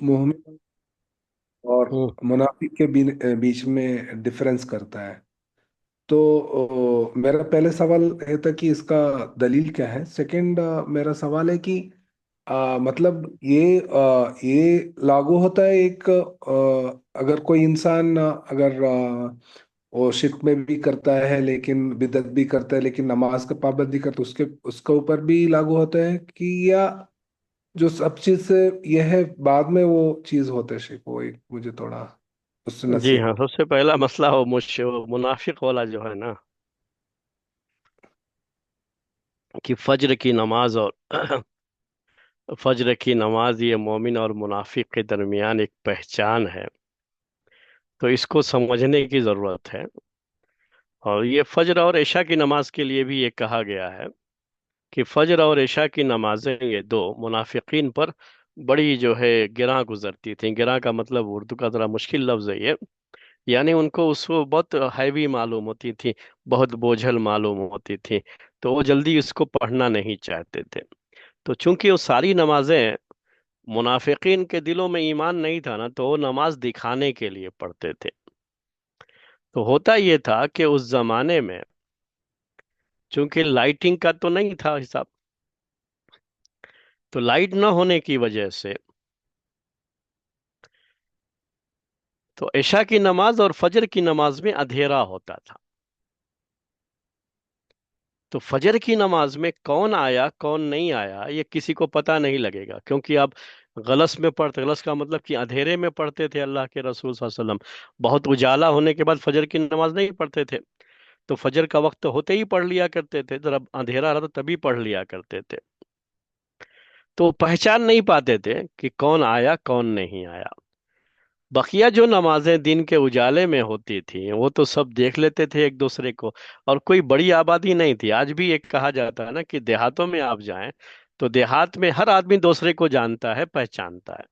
मोमिन और हम्म। मुनाफिक के बीच में डिफरेंस करता है। तो मेरा पहले सवाल ये था कि इसका दलील क्या है। सेकंड, मेरा सवाल है कि मतलब ये लागू होता है एक अगर कोई इंसान अगर वो शिरक में भी करता है लेकिन बिदत भी करता है लेकिन नमाज का पाबंदी करता है, उसके उसके ऊपर भी लागू होता है कि, या जो सब चीज से यह है बाद में वो चीज होता है शिरक, वो एक मुझे थोड़ा उससे जी नसीहत हाँ, हो। सबसे पहला मसला वो मुनाफिक वाला जो है ना, कि फज्र की नमाज और फज्र की नमाज ये मोमिन और मुनाफिक के दरमियान एक पहचान है। तो इसको समझने की जरूरत है। और ये फज्र और इशा की नमाज के लिए भी ये कहा गया है कि फज्र और इशा की नमाजें ये दो मुनाफिकीन पर बड़ी जो है गिरां गुजरती थी। गिरां का मतलब उर्दू का जरा मुश्किल लफ्ज है ये। यानी उनको उसको बहुत हैवी मालूम होती थी, बहुत बोझल मालूम होती थी। तो वो जल्दी उसको पढ़ना नहीं चाहते थे। तो चूंकि वो सारी नमाजें मुनाफिकीन के दिलों में ईमान नहीं था ना, तो वो नमाज दिखाने के लिए पढ़ते थे। तो होता ये था कि उस जमाने में चूंकि लाइटिंग का तो नहीं था हिसाब, तो लाइट न होने की वजह से तो इशा की नमाज और फजर की नमाज में अंधेरा होता था। तो फजर की नमाज में कौन आया कौन नहीं आया ये किसी को पता नहीं लगेगा, क्योंकि आप गलस में पढ़ते, गलस का मतलब कि अंधेरे में पढ़ते थे अल्लाह के रसूल सल्लल्लाहु अलैहि वसल्लम। बहुत उजाला होने के बाद फजर की नमाज नहीं पढ़ते थे। तो फजर का वक्त होते ही पढ़ लिया करते थे, जब अंधेरा रहा तो तभी पढ़ लिया करते थे। तो पहचान नहीं पाते थे कि कौन आया कौन नहीं आया। बकिया जो नमाजें दिन के उजाले में होती थी वो तो सब देख लेते थे एक दूसरे को। और कोई बड़ी आबादी नहीं थी। आज भी एक कहा जाता है ना कि देहातों में आप जाएं तो देहात में हर आदमी दूसरे को जानता है, पहचानता है।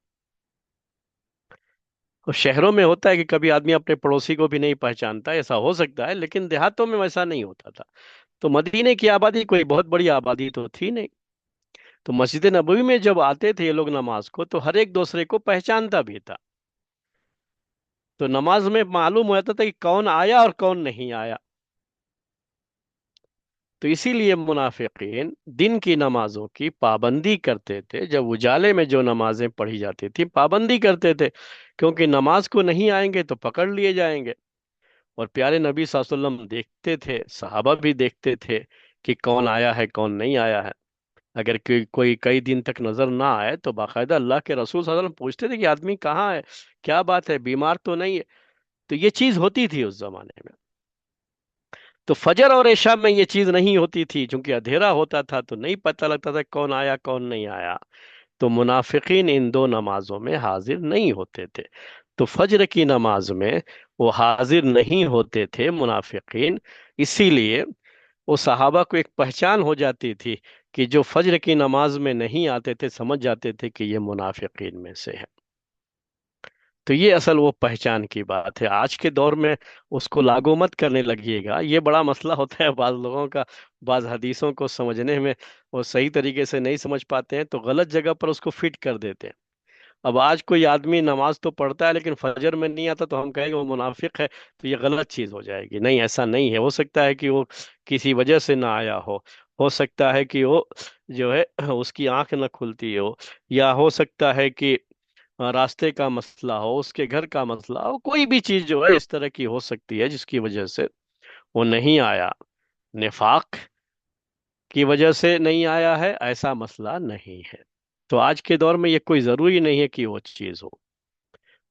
और शहरों में होता है कि कभी आदमी अपने पड़ोसी को भी नहीं पहचानता, ऐसा हो सकता है, लेकिन देहातों में वैसा नहीं होता था। तो मदीने की आबादी कोई बहुत बड़ी आबादी तो थी नहीं। तो मस्जिद नबवी में जब आते थे ये लोग नमाज को, तो हर एक दूसरे को पहचानता भी था। तो नमाज में मालूम हो जाता था कि कौन आया और कौन नहीं आया। तो इसीलिए मुनाफिकीन दिन की नमाजों की पाबंदी करते थे। जब उजाले में जो नमाजें पढ़ी जाती थी पाबंदी करते थे, क्योंकि नमाज को नहीं आएंगे तो पकड़ लिए जाएंगे। और प्यारे नबी सल्लल्लाहु अलैहि वसल्लम देखते थे, सहाबा भी देखते थे कि कौन आया है कौन नहीं आया है। अगर कोई कई दिन तक नजर ना आए तो बाकायदा अल्लाह के रसूल सल्लल्लाहु अलैहि वसल्लम पूछते थे कि आदमी कहाँ है, क्या बात है, बीमार तो नहीं है। तो ये चीज होती थी उस जमाने में। तो फजर और इशा में ये चीज नहीं होती थी, क्योंकि अंधेरा होता था तो नहीं पता लगता था कौन आया कौन नहीं आया। तो मुनाफिकीन इन दो नमाजों में हाजिर नहीं होते थे। तो फजर की नमाज में वो हाजिर नहीं होते थे मुनाफिकीन। इसीलिए वो सहाबा को एक पहचान हो जाती थी कि जो फजर की नमाज में नहीं आते थे समझ जाते थे कि ये मुनाफिकीन में से है। तो ये असल वो पहचान की बात है। आज के दौर में उसको लागू मत करने लगिएगा, ये बड़ा मसला होता है बाज लोगों का। बाज हदीसों को समझने में वो सही तरीके से नहीं समझ पाते हैं, तो गलत जगह पर उसको फिट कर देते हैं। अब आज कोई आदमी नमाज तो पढ़ता है लेकिन फजर में नहीं आता तो हम कहेंगे वो मुनाफिक है, तो ये गलत चीज हो जाएगी। नहीं, ऐसा नहीं है। हो सकता है कि वो किसी वजह से ना आया हो सकता है कि वो जो है उसकी आंख न खुलती हो, या हो सकता है कि रास्ते का मसला हो, उसके घर का मसला हो, कोई भी चीज जो है इस तरह की हो सकती है जिसकी वजह से वो नहीं आया। निफाक की वजह से नहीं आया है ऐसा मसला नहीं है। तो आज के दौर में ये कोई जरूरी नहीं है कि वो चीज हो।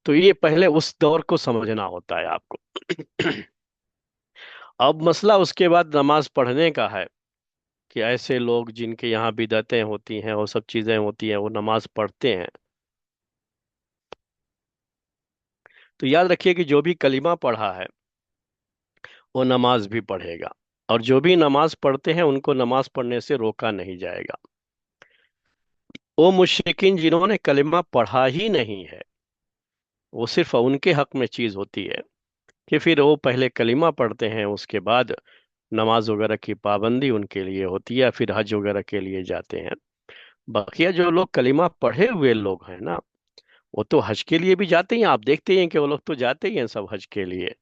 तो ये पहले उस दौर को समझना होता है आपको। अब मसला उसके बाद नमाज पढ़ने का है, कि ऐसे लोग जिनके यहाँ बिदअतें होती हैं वो सब चीजें होती हैं वो नमाज पढ़ते हैं। तो याद रखिए कि जो भी कलीमा पढ़ा है वो नमाज भी पढ़ेगा। और जो भी नमाज पढ़ते हैं उनको नमाज पढ़ने से रोका नहीं जाएगा। वो मुशरिकीन जिन्होंने कलिमा पढ़ा ही नहीं है, वो सिर्फ उनके हक में चीज होती है कि फिर वो पहले कलिमा पढ़ते हैं, उसके बाद नमाज वगैरह की पाबंदी उनके लिए होती है, या फिर हज वगैरह के लिए जाते हैं। बकिया जो लोग कलिमा पढ़े हुए लोग हैं ना, वो तो हज के लिए भी जाते ही हैं, आप देखते ही हैं कि वो लोग तो जाते ही हैं सब हज के लिए,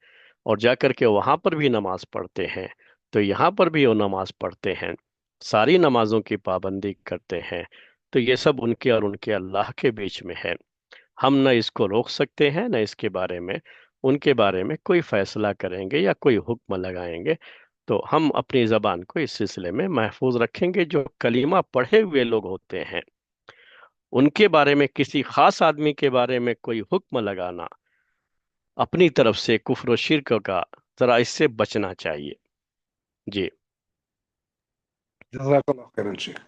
और जा करके वहां पर भी नमाज पढ़ते हैं। तो यहाँ पर भी वो नमाज पढ़ते हैं, सारी नमाजों की पाबंदी करते हैं। तो ये सब उनके और उनके अल्लाह के बीच में है। हम न इसको रोक सकते हैं, न इसके बारे में उनके बारे में कोई फैसला करेंगे या कोई हुक्म लगाएंगे। तो हम अपनी जबान को इस सिलसिले में महफूज रखेंगे। जो कलीमा पढ़े हुए लोग होते हैं, उनके बारे में, किसी खास आदमी के बारे में कोई हुक्म लगाना अपनी तरफ से कुफ्र व शिर्क का, जरा इससे बचना चाहिए। जी। जजाकल्लाह खैरन शेख।